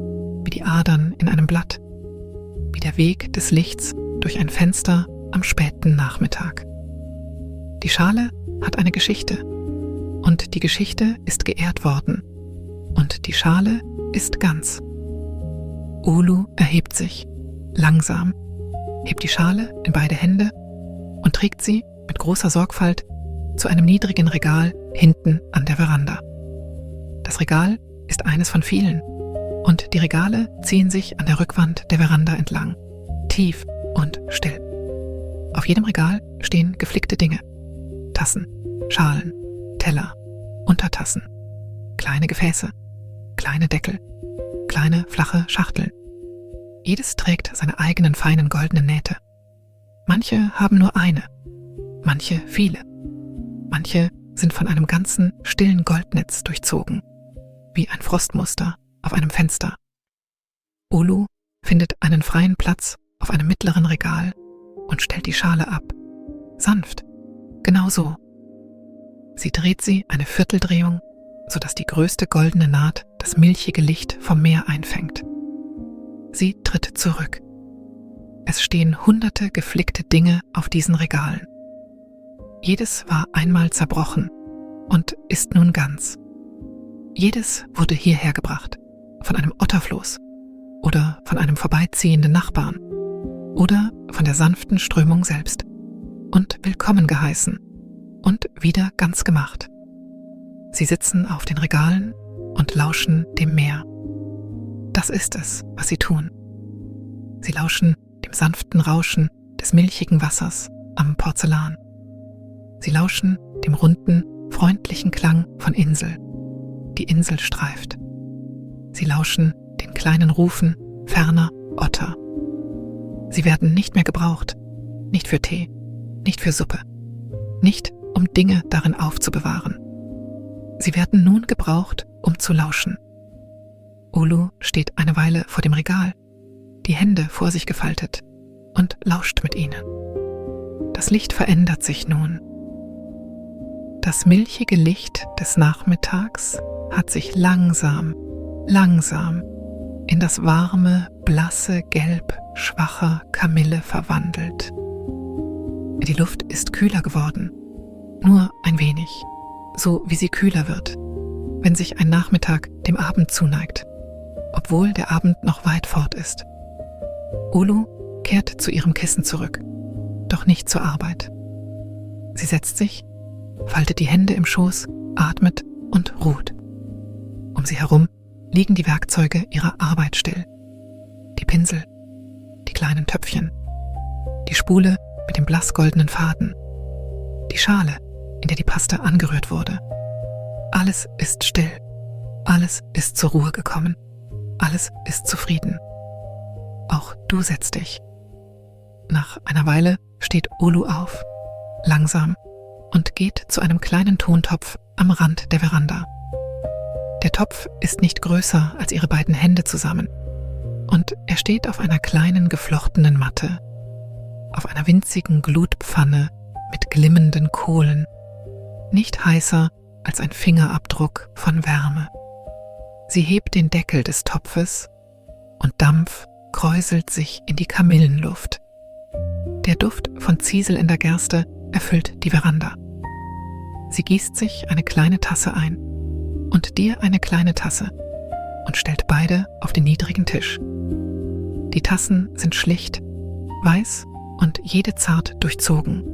wie die Adern in einem Blatt, wie der Weg des Lichts durch ein Fenster am späten Nachmittag. Die Schale hat eine Geschichte, und die Geschichte ist geehrt worden, und die Schale ist ganz. Olu erhebt sich, langsam, hebt die Schale in beide Hände und trägt sie mit großer Sorgfalt zu einem niedrigen Regal hinten an der Veranda. Das Regal ist eines von vielen, und die Regale ziehen sich an der Rückwand der Veranda entlang, tief und still. Auf jedem Regal stehen geflickte Dinge: Tassen, Schalen, Teller, Untertassen, kleine Gefäße, kleine Deckel, kleine flache Schachteln. Jedes trägt seine eigenen feinen goldenen Nähte. Manche haben nur eine, manche viele. Manche sind von einem ganzen stillen Goldnetz durchzogen, wie ein Frostmuster auf einem Fenster. Olu findet einen freien Platz auf einem mittleren Regal und stellt die Schale ab. Sanft, genau so. Sie dreht sie eine Vierteldrehung, sodass die größte goldene Naht das milchige Licht vom Meer einfängt. Sie tritt zurück. Es stehen hunderte geflickte Dinge auf diesen Regalen. Jedes war einmal zerbrochen und ist nun ganz. Jedes wurde hierher gebracht, von einem Otterfloß oder von einem vorbeiziehenden Nachbarn oder von der sanften Strömung selbst und willkommen geheißen und wieder ganz gemacht. Sie sitzen auf den Regalen und lauschen dem Meer. Das ist es, was sie tun. Sie lauschen dem sanften Rauschen des milchigen Wassers am Porzellan. Sie lauschen dem runden, freundlichen Klang von Insel, die Insel streift. Sie lauschen den kleinen Rufen ferner Otter. Sie werden nicht mehr gebraucht, nicht für Tee, nicht für Suppe, nicht um Dinge darin aufzubewahren. Sie werden nun gebraucht, um zu lauschen. Olu steht eine Weile vor dem Regal, die Hände vor sich gefaltet und lauscht mit ihnen. Das Licht verändert sich nun. Das milchige Licht des Nachmittags hat sich langsam in das warme, blasse Gelb schwacher Kamille verwandelt. Die Luft ist kühler geworden, nur ein wenig, so wie sie kühler wird, wenn sich ein Nachmittag dem Abend zuneigt, obwohl der Abend noch weit fort ist. Olu kehrt zu ihrem Kissen zurück, doch nicht zur Arbeit. Sie setzt sich, faltet die Hände im Schoß, atmet und ruht. Um sie herum liegen die Werkzeuge ihrer Arbeit still. Die Pinsel, die kleinen Töpfchen, die Spule mit dem blassgoldenen Faden, die Schale, in der die Paste angerührt wurde. Alles ist still, alles ist zur Ruhe gekommen, alles ist zufrieden. Auch du setzt dich. Nach einer Weile steht Olu auf, langsam, und geht zu einem kleinen Tontopf am Rand der Veranda. Der Topf ist nicht größer als ihre beiden Hände zusammen und er steht auf einer kleinen geflochtenen Matte, auf einer winzigen Glutpfanne mit glimmenden Kohlen, nicht heißer als ein Fingerabdruck von Wärme. Sie hebt den Deckel des Topfes und Dampf kräuselt sich in die Kamillenluft. Der Duft von Ziesel in der Gerste erfüllt die Veranda. Sie gießt sich eine kleine Tasse ein und dir eine kleine Tasse und stellt beide auf den niedrigen Tisch. Die Tassen sind schlicht, weiß und jede zart durchzogen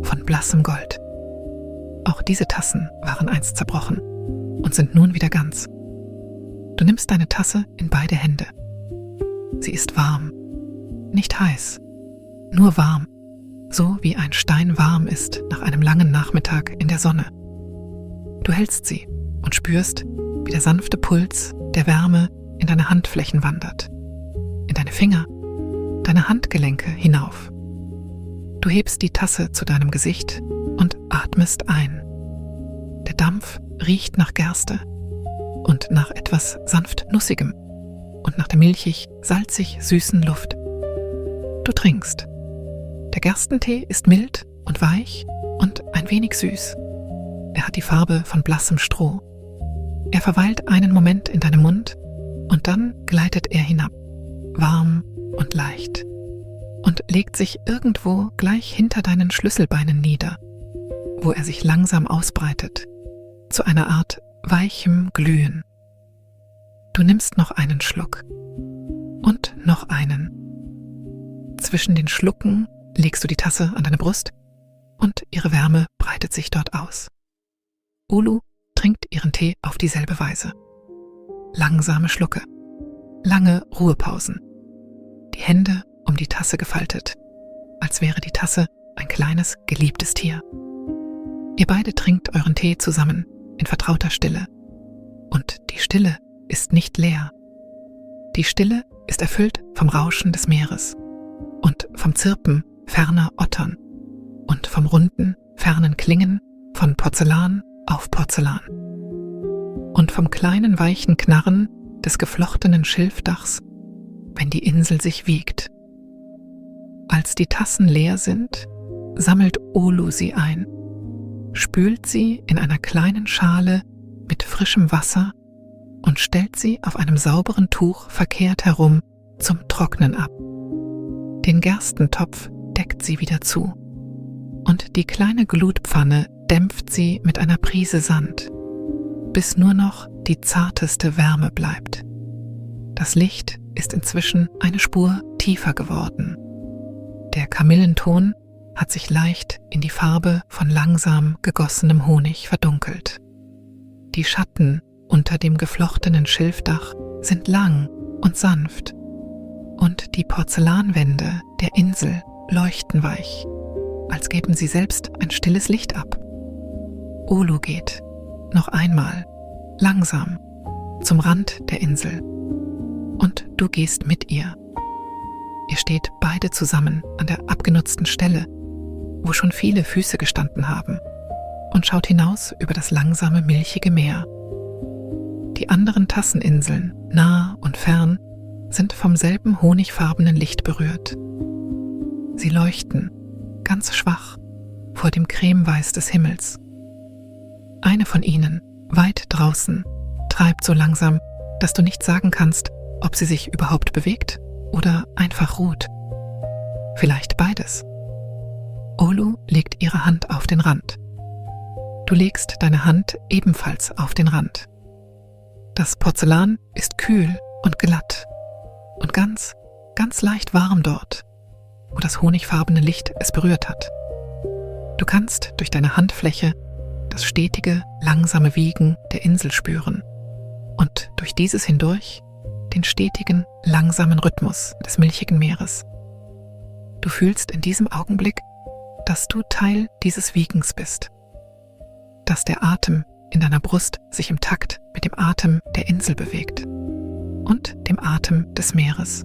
von blassem Gold. Auch diese Tassen waren einst zerbrochen und sind nun wieder ganz. Du nimmst deine Tasse in beide Hände. Sie ist warm, nicht heiß, nur warm, so wie ein Stein warm ist nach einem langen Nachmittag in der Sonne. Du hältst sie und spürst, wie der sanfte Puls der Wärme in deine Handflächen wandert, in deine Finger, deine Handgelenke hinauf. Du hebst die Tasse zu deinem Gesicht und atmest ein. Der Dampf riecht nach Gerste und nach etwas sanft Nussigem und nach der milchig, salzig süßen Luft. Du trinkst. Der Gerstentee ist mild und weich und ein wenig süß. Er hat die Farbe von blassem Stroh. Er verweilt einen Moment in deinem Mund und dann gleitet er hinab, warm und leicht, und legt sich irgendwo gleich hinter deinen Schlüsselbeinen nieder, wo er sich langsam ausbreitet, zu einer Art weichem Glühen. Du nimmst noch einen Schluck und noch einen. Zwischen den Schlucken legst du die Tasse an deine Brust und ihre Wärme breitet sich dort aus. Olu trinkt ihren Tee auf dieselbe Weise. Langsame Schlucke, lange Ruhepausen, die Hände um die Tasse gefaltet, als wäre die Tasse ein kleines, geliebtes Tier. Ihr beide trinkt euren Tee zusammen in vertrauter Stille. Und die Stille ist nicht leer. Die Stille ist erfüllt vom Rauschen des Meeres und vom Zirpen ferner Ottern und vom runden, fernen Klingen von Porzellan auf Porzellan und vom kleinen, weichen Knarren des geflochtenen Schilfdachs, wenn die Insel sich wiegt. Als die Tassen leer sind, sammelt Olu sie ein, spült sie in einer kleinen Schale mit frischem Wasser und stellt sie auf einem sauberen Tuch verkehrt herum zum Trocknen ab. Den Gerstentopf deckt sie wieder zu und die kleine Glutpfanne dämpft sie mit einer Prise Sand, bis nur noch die zarteste Wärme bleibt. Das Licht ist inzwischen eine Spur tiefer geworden. Der Kamillenton hat sich leicht in die Farbe von langsam gegossenem Honig verdunkelt. Die Schatten unter dem geflochtenen Schilfdach sind lang und sanft und die Porzellanwände der Insel leuchten weich, als gäben sie selbst ein stilles Licht ab. Olu geht, noch einmal, langsam, zum Rand der Insel und du gehst mit ihr. Ihr steht beide zusammen an der abgenutzten Stelle, wo schon viele Füße gestanden haben, und schaut hinaus über das langsame, milchige Meer. Die anderen Tasseninseln, nah und fern, sind vom selben honigfarbenen Licht berührt. Sie leuchten, ganz schwach, vor dem Cremeweiß des Himmels. Eine von ihnen, weit draußen, treibt so langsam, dass du nicht sagen kannst, ob sie sich überhaupt bewegt oder einfach ruht. Vielleicht beides. Olu legt ihre Hand auf den Rand. Du legst deine Hand ebenfalls auf den Rand. Das Porzellan ist kühl und glatt und ganz, ganz leicht warm dort, wo das honigfarbene Licht es berührt hat. Du kannst durch deine Handfläche das stetige, langsame Wiegen der Insel spüren und durch dieses hindurch den stetigen, langsamen Rhythmus des milchigen Meeres. Du fühlst in diesem Augenblick, dass du Teil dieses Wiegens bist, dass der Atem in deiner Brust sich im Takt mit dem Atem der Insel bewegt und dem Atem des Meeres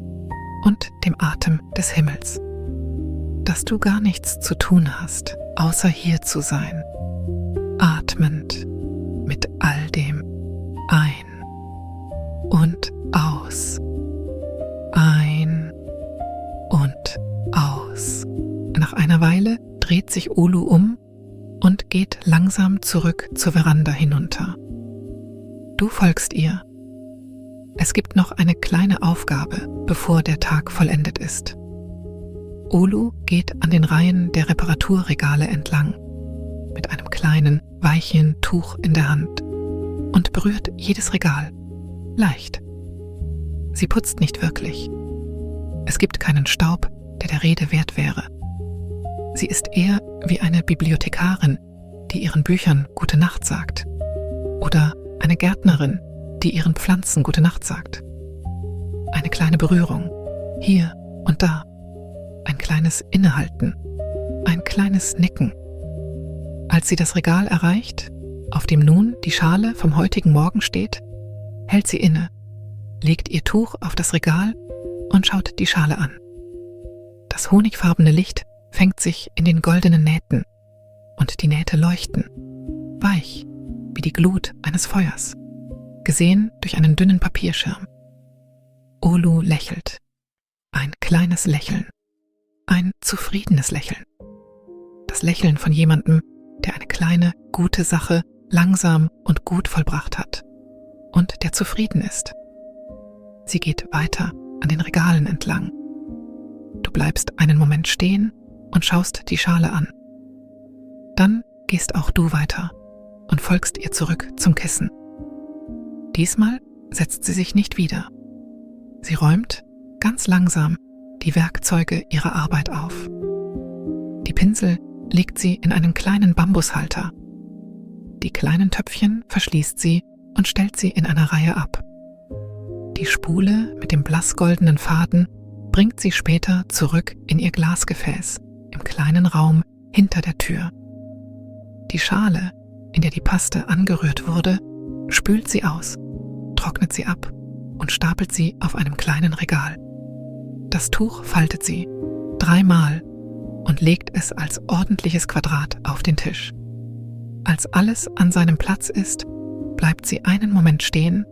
und dem Atem des Himmels, dass du gar nichts zu tun hast, außer hier zu sein, atmend mit all dem ein und aus, ein und aus. Nach einer Weile dreht sich Olu um und geht langsam zurück zur Veranda hinunter. Du folgst ihr. Es gibt noch eine kleine Aufgabe, bevor der Tag vollendet ist. Olu geht an den Reihen der Reparaturregale entlang, mit einem kleinen, weichen Tuch in der Hand und berührt jedes Regal, leicht. Sie putzt nicht wirklich. Es gibt keinen Staub, der Rede wert wäre. Sie ist eher wie eine Bibliothekarin, die ihren Büchern Gute Nacht sagt. Oder eine Gärtnerin, die ihren Pflanzen Gute Nacht sagt. Eine kleine Berührung, hier und da. Ein kleines Innehalten, ein kleines Nicken. Als sie das Regal erreicht, auf dem nun die Schale vom heutigen Morgen steht, hält sie inne, legt ihr Tuch auf das Regal und schaut die Schale an. Das honigfarbene Licht fängt sich in den goldenen Nähten und die Nähte leuchten, weich wie die Glut eines Feuers, gesehen durch einen dünnen Papierschirm. Olu lächelt. Ein kleines Lächeln. Ein zufriedenes Lächeln. Das Lächeln von jemandem, der eine kleine, gute Sache langsam und gut vollbracht hat und der zufrieden ist. Sie geht weiter an den Regalen entlang. Du bleibst einen Moment stehen und schaust die Schale an. Dann gehst auch du weiter und folgst ihr zurück zum Kissen. Diesmal setzt sie sich nicht wieder. Sie räumt ganz langsam die Werkzeuge ihrer Arbeit auf. Die Pinsel legt sie in einen kleinen Bambushalter. Die kleinen Töpfchen verschließt sie und stellt sie in einer Reihe ab. Die Spule mit dem blassgoldenen Faden bringt sie später zurück in ihr Glasgefäß im kleinen Raum hinter der Tür. Die Schale, in der die Paste angerührt wurde, spült sie aus, trocknet sie ab und stapelt sie auf einem kleinen Regal. Das Tuch faltet sie 3-mal und legt es als ordentliches Quadrat auf den Tisch. Als alles an seinem Platz ist, bleibt sie einen Moment stehen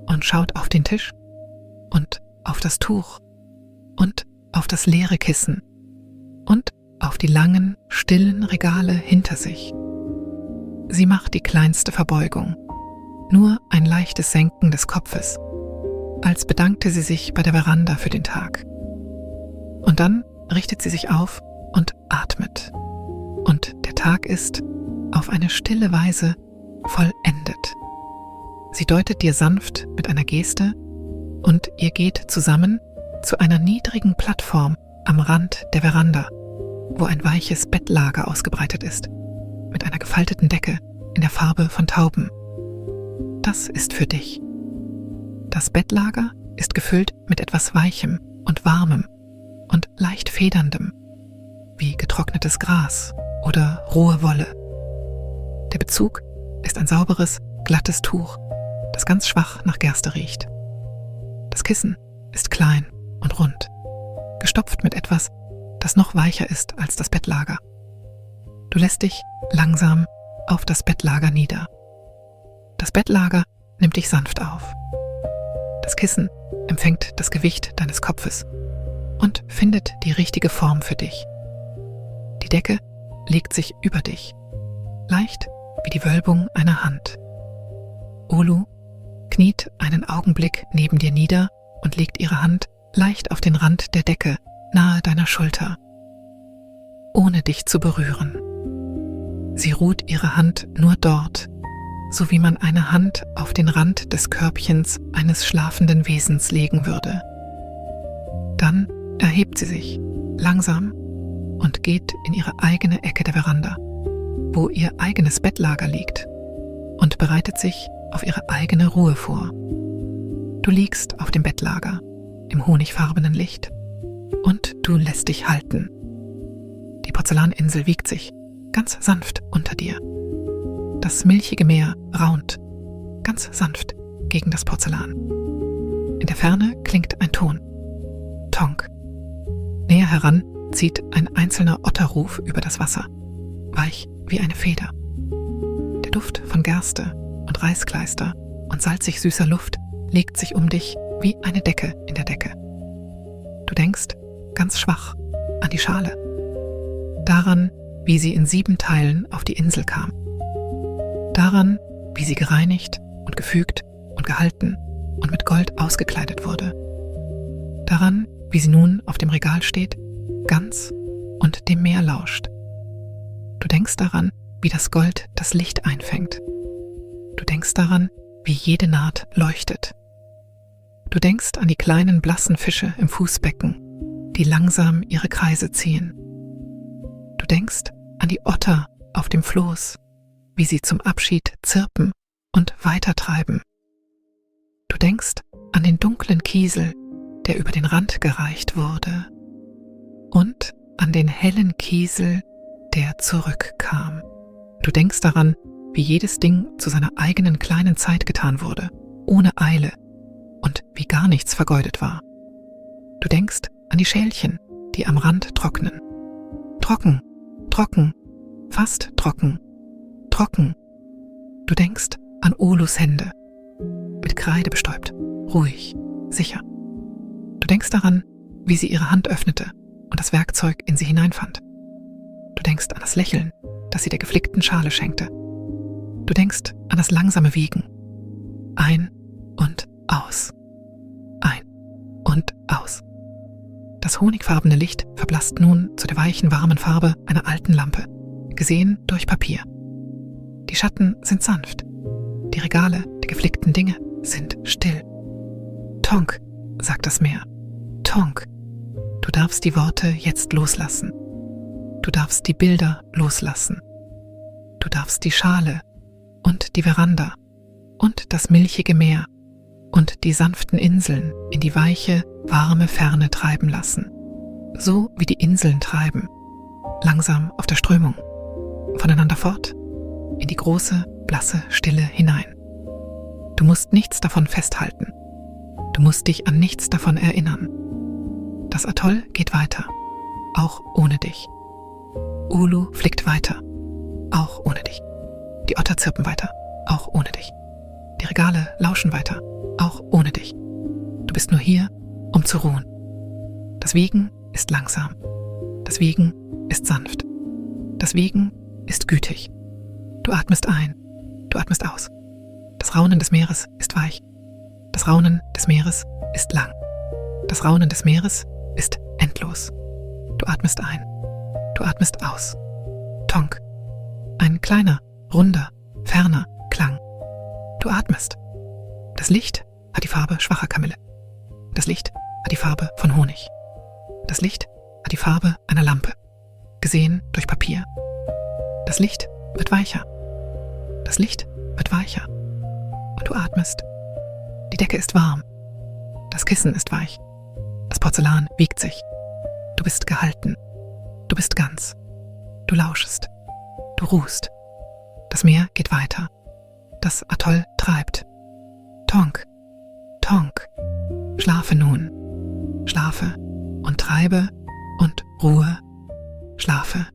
und schaut auf den Tisch und auf das Tuch und auf das leere Kissen und auf die langen, stillen Regale hinter sich. Sie macht die kleinste Verbeugung, nur ein leichtes Senken des Kopfes, als bedankte sie sich bei der Veranda für den Tag. Und dann richtet sie sich auf und atmet. Und der Tag ist auf eine stille Weise vollendet. Sie deutet dir sanft mit einer Geste und ihr geht zusammen zu einer niedrigen Plattform am Rand der Veranda, wo ein weiches Bettlager ausgebreitet ist, mit einer gefalteten Decke in der Farbe von Tauben. Das ist für dich. Das Bettlager ist gefüllt mit etwas Weichem und Warmem und leicht Federndem, wie getrocknetes Gras oder rohe Wolle. Der Bezug ist ein sauberes, glattes Tuch, das ganz schwach nach Gerste riecht. Das Kissen ist klein und rund, gestopft mit etwas, das noch weicher ist als das Bettlager. Du lässt dich langsam auf das Bettlager nieder. Das Bettlager nimmt dich sanft auf. Das Kissen empfängt das Gewicht deines Kopfes und findet die richtige Form für dich. Die Decke legt sich über dich, leicht wie die Wölbung einer Hand. Olu kniet einen Augenblick neben dir nieder und legt ihre Hand leicht auf den Rand der Decke nahe deiner Schulter, ohne dich zu berühren. Sie ruht ihre Hand nur dort, so wie man eine Hand auf den Rand des Körbchens eines schlafenden Wesens legen würde. Dann erhebt sie sich langsam und geht in ihre eigene Ecke der Veranda, wo ihr eigenes Bettlager liegt, und bereitet sich auf ihre eigene Ruhe vor. Du liegst auf dem Bettlager im honigfarbenen Licht und du lässt dich halten. Die Porzellaninsel wiegt sich ganz sanft unter dir. Das milchige Meer raunt ganz sanft gegen das Porzellan. In der Ferne klingt ein Ton. Tonk. Näher heran zieht ein einzelner Otterruf über das Wasser, weich wie eine Feder. Der Duft von Gerste und Reiskleister und salzig süßer Luft legt sich um dich wie eine Decke in der Decke. Du denkst ganz schwach an die Schale, daran, wie sie in 7 Teilen auf die Insel kam, daran, wie sie gereinigt und gefügt und gehalten und mit Gold ausgekleidet wurde, daran, wie sie nun auf dem Regal steht, ganz und dem Meer lauscht. Du denkst daran, wie das Gold das Licht einfängt. Du denkst daran, wie jede Naht leuchtet. Du denkst an die kleinen blassen Fische im Fußbecken, die langsam ihre Kreise ziehen. Du denkst an die Otter auf dem Floß, wie sie zum Abschied zirpen und weitertreiben. Du denkst an den dunklen Kiesel, der über den Rand gereicht wurde, und an den hellen Kiesel, der zurückkam. Du denkst daran, wie jedes Ding zu seiner eigenen kleinen Zeit getan wurde, ohne Eile, und wie gar nichts vergeudet war. Du denkst an die Schälchen, die am Rand trocknen. Trocken, trocken, fast trocken, trocken. Du denkst an Olus Hände, mit Kreide bestäubt, ruhig, sicher. Du denkst daran, wie sie ihre Hand öffnete und das Werkzeug in sie hineinfand. Du denkst an das Lächeln, das sie der geflickten Schale schenkte. Du denkst an das langsame Wiegen. Ein und aus. Ein und aus. Das honigfarbene Licht verblasst nun zu der weichen, warmen Farbe einer alten Lampe, gesehen durch Papier. Die Schatten sind sanft. Die Regale der geflickten Dinge sind still. Tonk, sagt das Meer. Tonk. Du darfst die Worte jetzt loslassen. Du darfst die Bilder loslassen. Du darfst die Schale und die Veranda und das milchige Meer und die sanften Inseln in die weiche, warme Ferne treiben lassen. So wie die Inseln treiben, langsam auf der Strömung, voneinander fort, in die große, blasse Stille hinein. Du musst nichts davon festhalten. Du musst dich an nichts davon erinnern. Das Atoll geht weiter, auch ohne dich. Ulu flickt weiter, auch ohne dich. Die Otter zirpen weiter, auch ohne dich. Die Regale lauschen weiter, auch ohne dich. Du bist nur hier, um zu ruhen. Das Wiegen ist langsam. Das Wiegen ist sanft. Das Wiegen ist gütig. Du atmest ein, du atmest aus. Das Raunen des Meeres ist weich. Das Raunen des Meeres ist lang. Das Raunen des Meeres ist endlos. Du atmest ein, du atmest aus. Tonk. Ein kleiner, runder, ferner Klang. Du atmest. Das Licht hat die Farbe schwacher Kamille. Das Licht hat die Farbe von Honig. Das Licht hat die Farbe einer Lampe, gesehen durch Papier. Das Licht wird weicher. Das Licht wird weicher. Und du atmest. Die Decke ist warm. Das Kissen ist weich. Das Porzellan wiegt sich. Du bist gehalten. Du bist ganz. Du lauschest. Du ruhst. Das Meer geht weiter. Das Atoll treibt. Tonk, Tonk. Schlafe nun. Schlafe und treibe und Ruhe. Schlafe.